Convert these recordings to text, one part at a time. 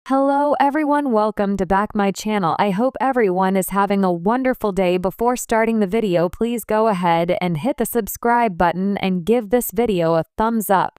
Hello everyone, welcome to back my channel. I hope everyone is having a wonderful day. Before starting the video, please go ahead and hit the subscribe button and give this video a thumbs up.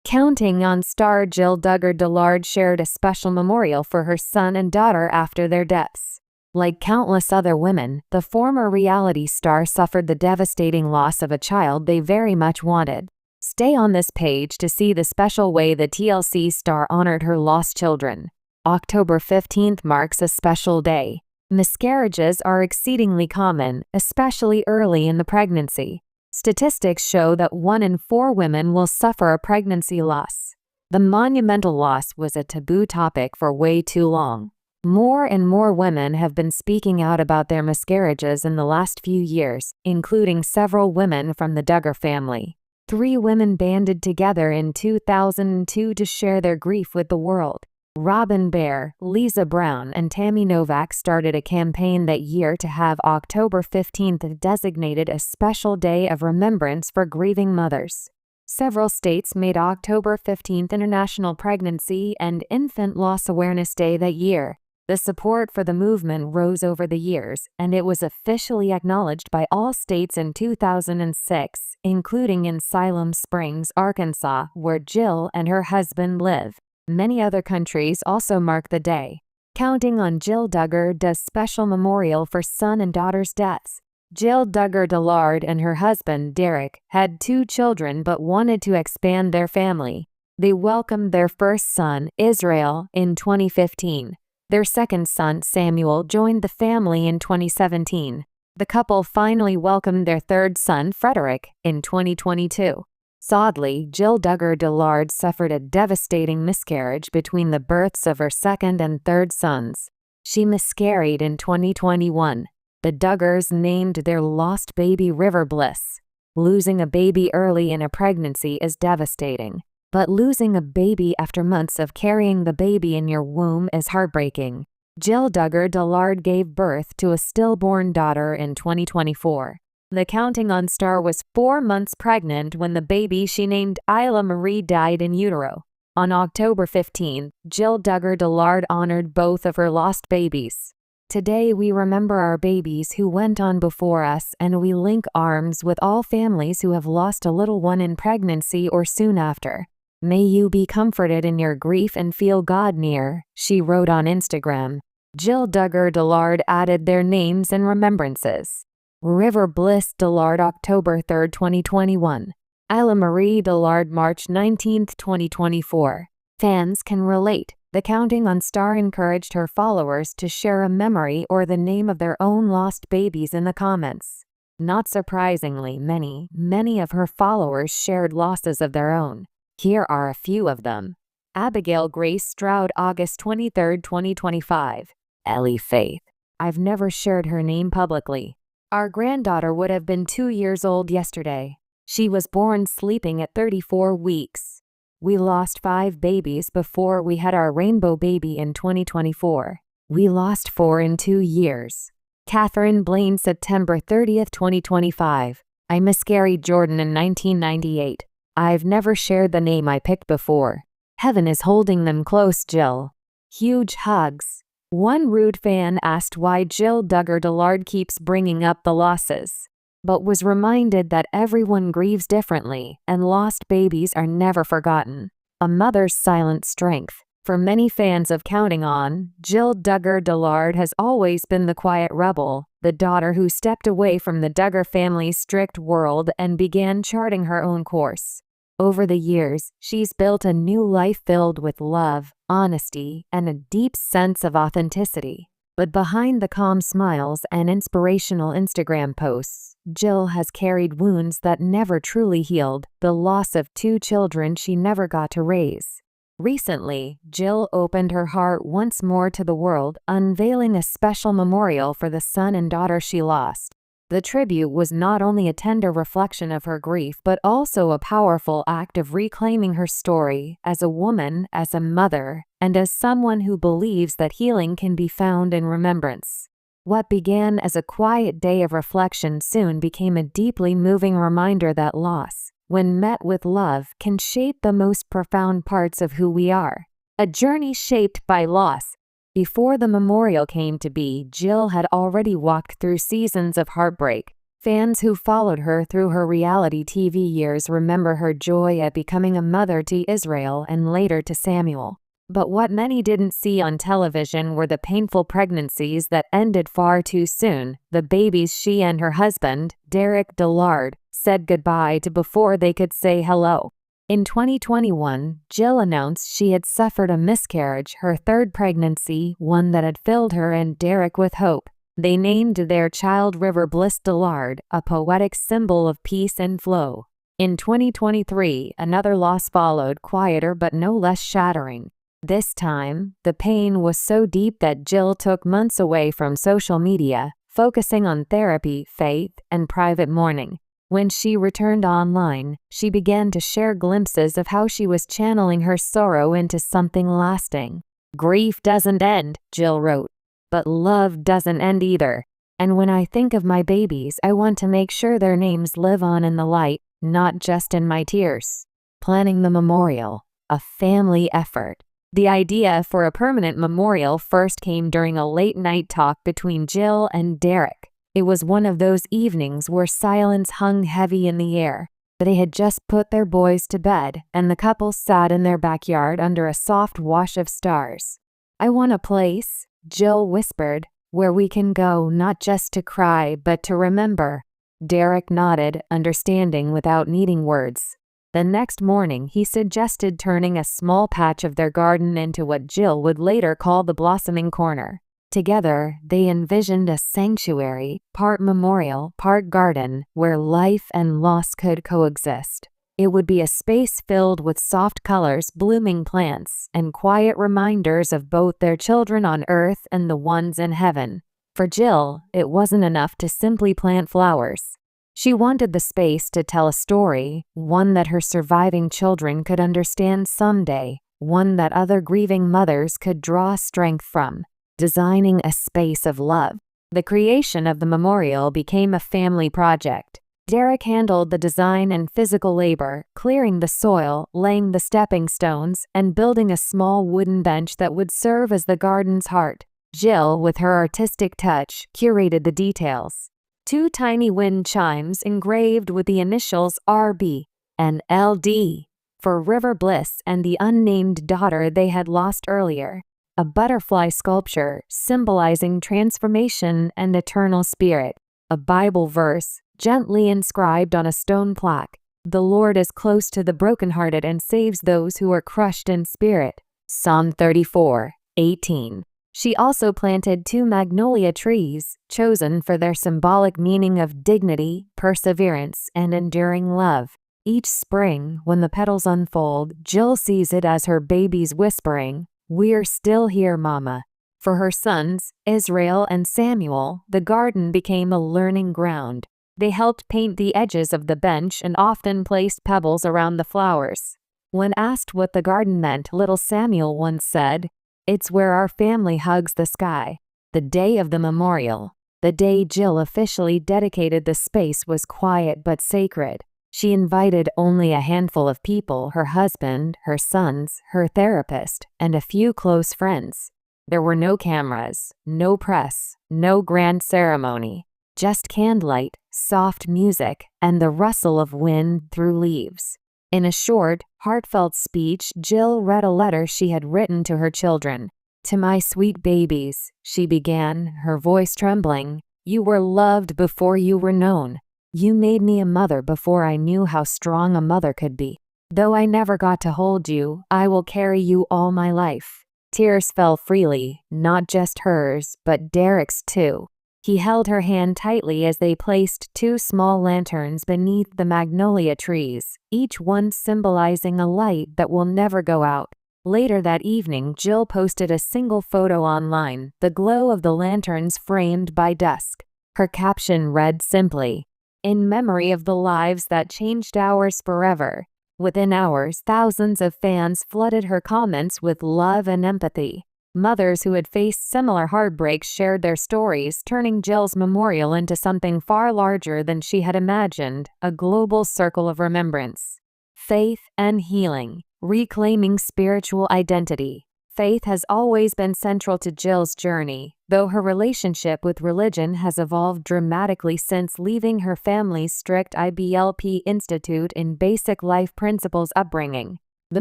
Counting on star Jill Duggar shared a special memorial for her son and daughter after their deaths. Like countless other women, the former reality star suffered the devastating loss of a child they very much wanted. Stay on this page to see the special way the TLC star honored her lost children. October 15th marks a special day. Miscarriages are exceedingly common, especially early in the pregnancy. Statistics show that 1 in 4 women will suffer a pregnancy loss. The monumental loss was a taboo topic for way too long. More and more women have been speaking out about their miscarriages in the last few years, including several women from the Duggar family. 3 women banded together in 2002 to share their grief with the world. Robin Bear, Lisa Brown, and Tammy Novak started a campaign that year to have October 15th designated a special day of remembrance for grieving mothers. Several states made October 15th International Pregnancy and Infant Loss Awareness Day that year. The support for the movement rose over the years, and it was officially acknowledged by all states in 2006, including in Siloam Springs, Arkansas, where Jill and her husband live. Many other countries also mark the day. Counting on Jill Duggar does special memorial for son and daughter's deaths. Jill Duggar and her husband, Derek, had 2 children but wanted to expand their family. They welcomed their first son, Israel, in 2015. Their second son, Samuel, joined the family in 2017. The couple finally welcomed their third son, Frederick, in 2022. Sadly, Jill Duggar suffered a devastating miscarriage between the births of her second and third sons. She miscarried in 2021. The Duggars named their lost baby River Bliss. Losing a baby early in a pregnancy is devastating, but losing a baby after months of carrying the baby in your womb is heartbreaking. Jill Duggar gave birth to a stillborn daughter in 2024. The Counting On star was 4 months pregnant when the baby she named Isla Marie died in utero. On October 15, Jill Duggar honored both of her lost babies. Today we remember our babies who went on before us, and we link arms with all families who have lost a little one in pregnancy or soon after. May you be comforted in your grief and feel God near, she wrote on Instagram. Jill Duggar added their names and remembrances. River Bliss October 3, 2021. Isla Marie March 19, 2024. Fans can relate. The Counting On star encouraged her followers to share a memory or the name of their own lost babies in the comments. Not surprisingly, many of her followers shared losses of their own. Here are a few of them. Abigail Grace Stroud, August 23, 2025. Ellie Faith. I've never shared her name publicly. Our granddaughter would have been 2 years old yesterday. She was born sleeping at 34 weeks. We lost 5 babies before we had our rainbow baby in 2024. We lost 4 in 2 years. Catherine Blaine, September 30, 2025. I miscarried Jordan in 1998. I've never shared the name I picked before. Heaven is holding them close, Jill. Huge hugs. One rude fan asked why Jill Duggar keeps bringing up the losses, but was reminded that everyone grieves differently and lost babies are never forgotten. A mother's silent strength. For many fans of Counting On, Jill Duggar has always been the quiet rebel, the daughter who stepped away from the Duggar family's strict world and began charting her own course. Over the years, she's built a new life filled with love, honesty, and a deep sense of authenticity. But behind the calm smiles and inspirational Instagram posts, Jill has carried wounds that never truly healed, the loss of 2 children she never got to raise. Recently, Jill opened her heart once more to the world, unveiling a special memorial for the son and daughter she lost. The tribute was not only a tender reflection of her grief but also a powerful act of reclaiming her story as a woman, as a mother, and as someone who believes that healing can be found in remembrance. What began as a quiet day of reflection soon became a deeply moving reminder that loss, when met with love, can shape the most profound parts of who we are. a journey shaped by loss. Before the memorial came to be, Jill had already walked through seasons of heartbreak. Fans who followed her through her reality TV years remember her joy at becoming a mother to Israel and later to Samuel. But what many didn't see on television were the painful pregnancies that ended far too soon, the babies she and her husband, Derek Dillard, said goodbye to before they could say hello. In 2021, Jill announced she had suffered a miscarriage, her third pregnancy, one that had filled her and Derek with hope. They named their child River Bliss Dillard, a poetic symbol of peace and flow. In 2023, another loss followed, quieter but no less shattering. This time, the pain was so deep that Jill took months away from social media, focusing on therapy, faith, and private mourning. When she returned online, she began to share glimpses of how she was channeling her sorrow into something lasting. "Grief doesn't end," Jill wrote, "but love doesn't end either. And when I think of my babies, I want to make sure their names live on in the light, not just in my tears." Planning the memorial, a family effort. The idea for a permanent memorial first came during a late-night talk between Jill and Derek. It was one of those evenings where silence hung heavy in the air. They had just put their boys to bed, and the couple sat in their backyard under a soft wash of stars. "I want a place," Jill whispered, "where we can go not just to cry but to remember." Derek nodded, understanding without needing words. The next morning, he suggested turning a small patch of their garden into what Jill would later call the Blossoming Corner. Together, they envisioned a sanctuary, part memorial, part garden, where life and loss could coexist. It would be a space filled with soft colors, blooming plants, and quiet reminders of both their children on earth and the ones in heaven. For Jill, it wasn't enough to simply plant flowers. She wanted the space to tell a story, one that her surviving children could understand someday, one that other grieving mothers could draw strength from. Designing a space of love. The creation of the memorial became a family project. Derek handled the design and physical labor, clearing the soil, laying the stepping stones, and building a small wooden bench that would serve as the garden's heart. Jill, with her artistic touch, curated the details. 2 tiny wind chimes engraved with the initials RB and LD for River Bliss and the unnamed daughter they had lost earlier. A butterfly sculpture symbolizing transformation and eternal spirit. A Bible verse gently inscribed on a stone plaque. "The Lord is close to the brokenhearted and saves those who are crushed in spirit." Psalm 34:18. She also planted 2 magnolia trees, chosen for their symbolic meaning of dignity, perseverance, and enduring love. Each spring, when the petals unfold, Jill sees it as her baby's whispering, "We're still here, Mama." For her sons, Israel and Samuel, the garden became a learning ground. They helped paint the edges of the bench and often placed pebbles around the flowers. When asked what the garden meant, little Samuel once said, "It's where our family hugs the sky." The day of the memorial, the day Jill officially dedicated the space, was quiet but sacred. She invited only a handful of people, her husband, her sons, her therapist, and a few close friends. There were no cameras, no press, no grand ceremony, just candlelight, soft music, and the rustle of wind through leaves. In a short, heartfelt speech, Jill read a letter she had written to her children. "To my sweet babies," she began, her voice trembling, "you were loved before you were known. You made me a mother before I knew how strong a mother could be. Though I never got to hold you, I will carry you all my life." Tears fell freely, not just hers, but Derek's too. He held her hand tightly as they placed 2 small lanterns beneath the magnolia trees, each one symbolizing a light that will never go out. Later that evening, Jill posted a single photo online, the glow of the lanterns framed by dusk. Her caption read simply, "In memory of the lives that changed ours forever." Within hours, thousands of fans flooded her comments with love and empathy. Mothers who had faced similar heartbreaks shared their stories, turning Jill's memorial into something far larger than she had imagined, a global circle of remembrance. Faith and healing, reclaiming spiritual identity. faith has always been central to Jill's journey, though her relationship with religion has evolved dramatically since leaving her family's strict IBLP Institute in Basic Life Principles upbringing. The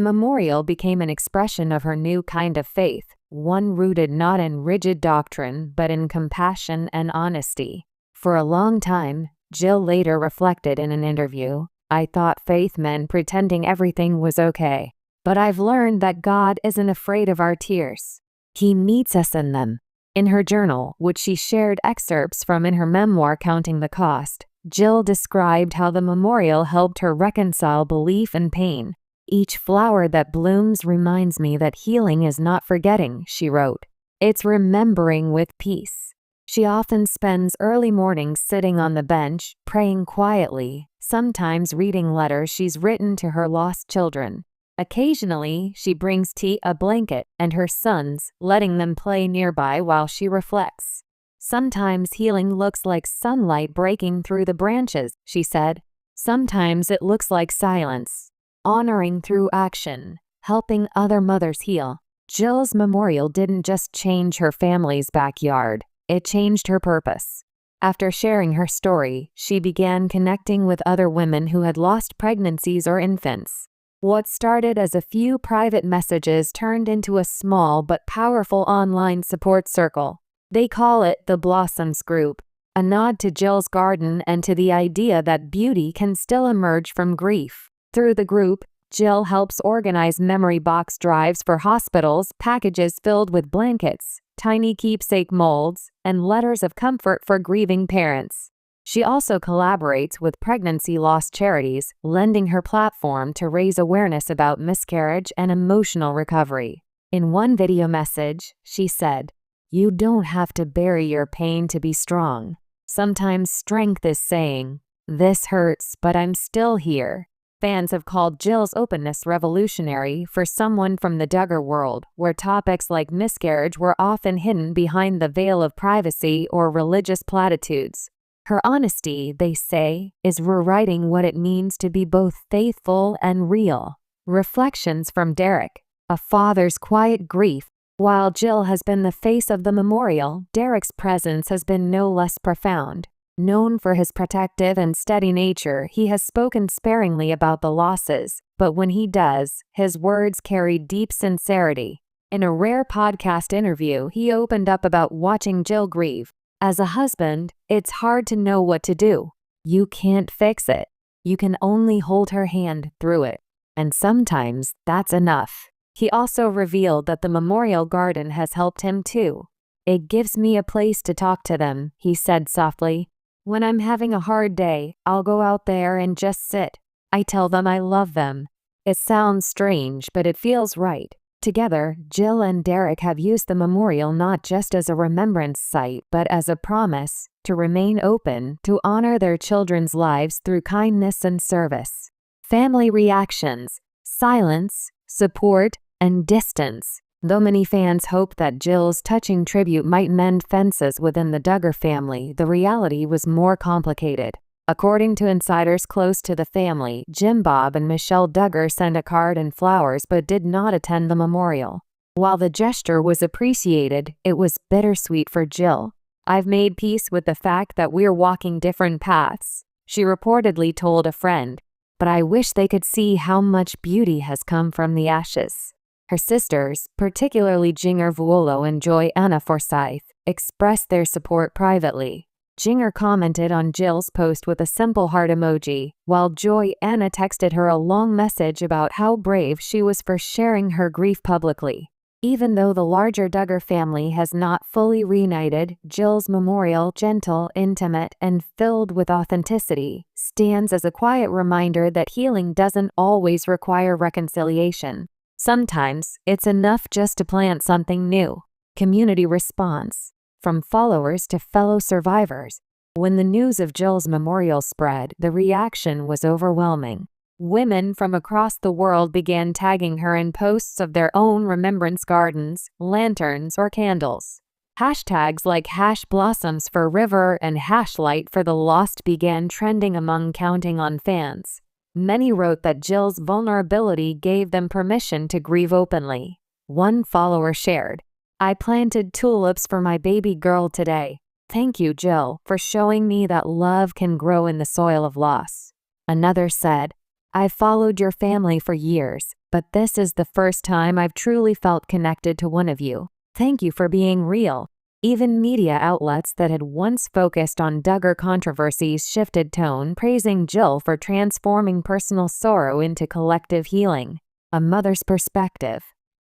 memorial became an expression of her new kind of faith, one rooted not in rigid doctrine but in compassion and honesty. For a long time, Jill later reflected in an interview, "I thought faith meant pretending everything was okay. But I've learned that God isn't afraid of our tears. He meets us in them." In her journal, which she shared excerpts from in her memoir Counting the Cost, Jill described how the memorial helped her reconcile belief and pain. "Each flower that blooms reminds me that healing is not forgetting," she wrote. "It's remembering with peace." She often spends early mornings sitting on the bench, praying quietly, sometimes reading letters she's written to her lost children. Occasionally, she brings tea, a blanket, and her sons, letting them play nearby while she reflects. "Sometimes healing looks like sunlight breaking through the branches," she said. "Sometimes it looks like silence. Honoring through action, helping other mothers heal." Jill's memorial didn't just change her family's backyard, it changed her purpose. After sharing her story, she began connecting with other women who had lost pregnancies or infants. What started as a few private messages turned into a small but powerful online support circle. They call it the Blossoms Group, a nod to Jill's garden and to the idea that beauty can still emerge from grief. Through the group, Jill helps organize memory box drives for hospitals, packages filled with blankets, tiny keepsake molds, and letters of comfort for grieving parents. She also collaborates with pregnancy loss charities, lending her platform to raise awareness about miscarriage and emotional recovery. In one video message, she said, "You don't have to bury your pain to be strong. Sometimes strength is saying, 'This hurts, but I'm still here.'" Fans have called Jill's openness revolutionary for someone from the Duggar world, where topics like miscarriage were often hidden behind the veil of privacy or religious platitudes. Her honesty, they say, is rewriting what it means to be both faithful and real. Reflections from Derek, a father's quiet grief. While Jill has been the face of the memorial, Derek's presence has been no less profound. Known for his protective and steady nature, he has spoken sparingly about the losses, but when he does, his words carry deep sincerity. In a rare podcast interview, he opened up about watching Jill grieve. "As a husband, it's hard to know what to do. You can't fix it. You can only hold her hand through it. And sometimes that's enough." He also revealed that the memorial garden has helped him too. "It gives me a place to talk to them," he said softly. "When I'm having a hard day, I'll go out there and just sit. I tell them I love them." It sounds strange, but it feels right. Together, Jill and Derek have used the memorial not just as a remembrance site but as a promise to remain open to honor their children's lives through kindness and service. Family reactions: silence, support, and distance. Though many fans hoped that Jill's touching tribute might mend fences within the Duggar family, the reality was more complicated. According to insiders close to the family, Jim Bob and Michelle Duggar sent a card and flowers but did not attend the memorial. While the gesture was appreciated, it was bittersweet for Jill. "I've made peace with the fact that we're walking different paths," she reportedly told a friend, "but I wish they could see how much beauty has come from the ashes." Her sisters, particularly Jinger Vuolo and Joy Anna Forsyth, expressed their support privately. Jinger commented on Jill's post with a simple heart emoji, while Joy Anna texted her a long message about how brave she was for sharing her grief publicly. Even though the larger Duggar family has not fully reunited, Jill's memorial, gentle, intimate, and filled with authenticity, stands as a quiet reminder that healing doesn't always require reconciliation. Sometimes, it's enough just to plant something new. Community response. From followers to fellow survivors. When the news of Jill's memorial spread, the reaction was overwhelming. Women from across the world began tagging her in posts of their own remembrance gardens, lanterns, or candles. Hashtags like #BlossomsForRiver and #LightForTheLost began trending among Counting On fans. Many wrote that Jill's vulnerability gave them permission to grieve openly. One follower shared, "I planted tulips for my baby girl today. Thank you, Jill, for showing me that love can grow in the soil of loss." Another said, "I've followed your family for years, but this is the first time I've truly felt connected to one of you. Thank you for being real." Even media outlets that had once focused on Duggar controversies shifted tone, praising Jill for transforming personal sorrow into collective healing. A mother's perspective.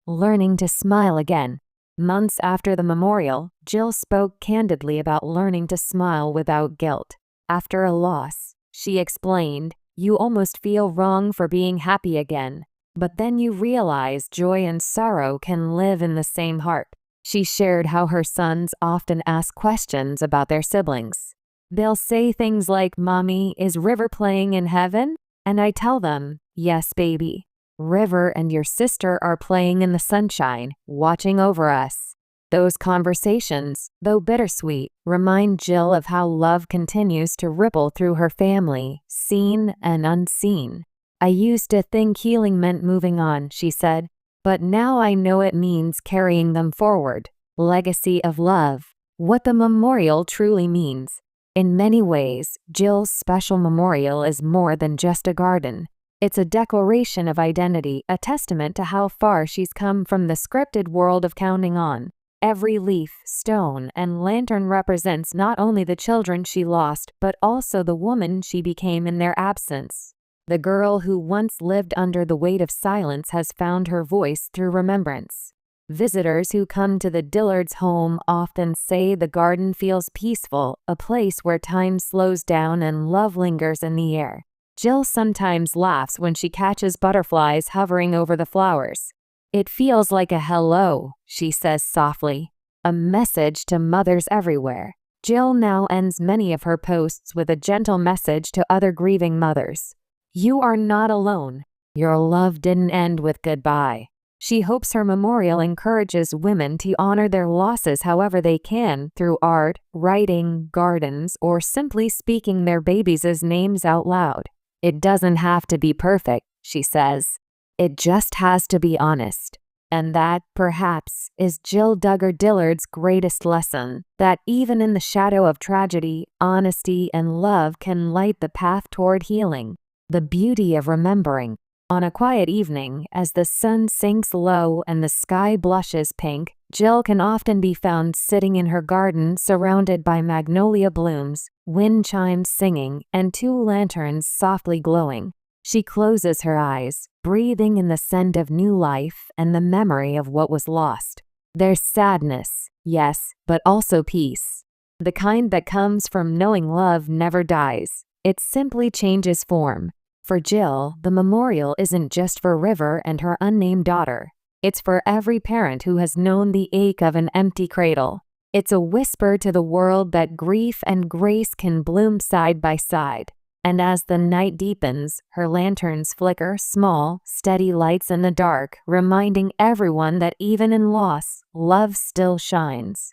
Learning to smile again. Months after the memorial, Jill spoke candidly about learning to smile without guilt. After a loss, she explained, "You almost feel wrong for being happy again, but then you realize joy and sorrow can live in the same heart." She shared how her sons often ask questions about their siblings. They'll say things like, "Mommy, is River playing in heaven?" And I tell them, "Yes, baby. River and your sister are playing in the sunshine, watching over us." Those conversations, though bittersweet, remind Jill of how love continues to ripple through her family, seen and unseen. "I used to think healing meant moving on," she said, "but now I know it means carrying them forward." Legacy of love. What the memorial truly means. In many ways, Jill's special memorial is more than just a garden. It's a declaration of identity, a testament to how far she's come from the scripted world of counting on. Every leaf, stone, and lantern represents not only the children she lost, but also the woman she became in their absence. The girl who once lived under the weight of silence has found her voice through remembrance. Visitors who come to the Dillards' home often say the garden feels peaceful, a place where time slows down and love lingers in the air. Jill sometimes laughs when she catches butterflies hovering over the flowers. "It feels like a hello," she says softly, a message to mothers everywhere. Jill now ends many of her posts with a gentle message to other grieving mothers. "You are not alone. Your love didn't end with goodbye." She hopes her memorial encourages women to honor their losses however they can, through art, writing, gardens, or simply speaking their babies' names out loud. "It doesn't have to be perfect," she says. "It just has to be honest." And that, perhaps, is Jill Duggar Dillard's greatest lesson, that even in the shadow of tragedy, honesty and love can light the path toward healing. The beauty of remembering. On a quiet evening, as the sun sinks low and the sky blushes pink, Jill can often be found sitting in her garden surrounded by magnolia blooms, wind chimes singing, and 2 lanterns softly glowing. She closes her eyes, breathing in the scent of new life and the memory of what was lost. There's sadness, yes, but also peace. The kind that comes from knowing love never dies. It simply changes form. For Jill, the memorial isn't just for River and her unnamed daughter. It's for every parent who has known the ache of an empty cradle. It's a whisper to the world that grief and grace can bloom side by side. And as the night deepens, her lanterns flicker, small, steady lights in the dark, reminding everyone that even in loss, love still shines.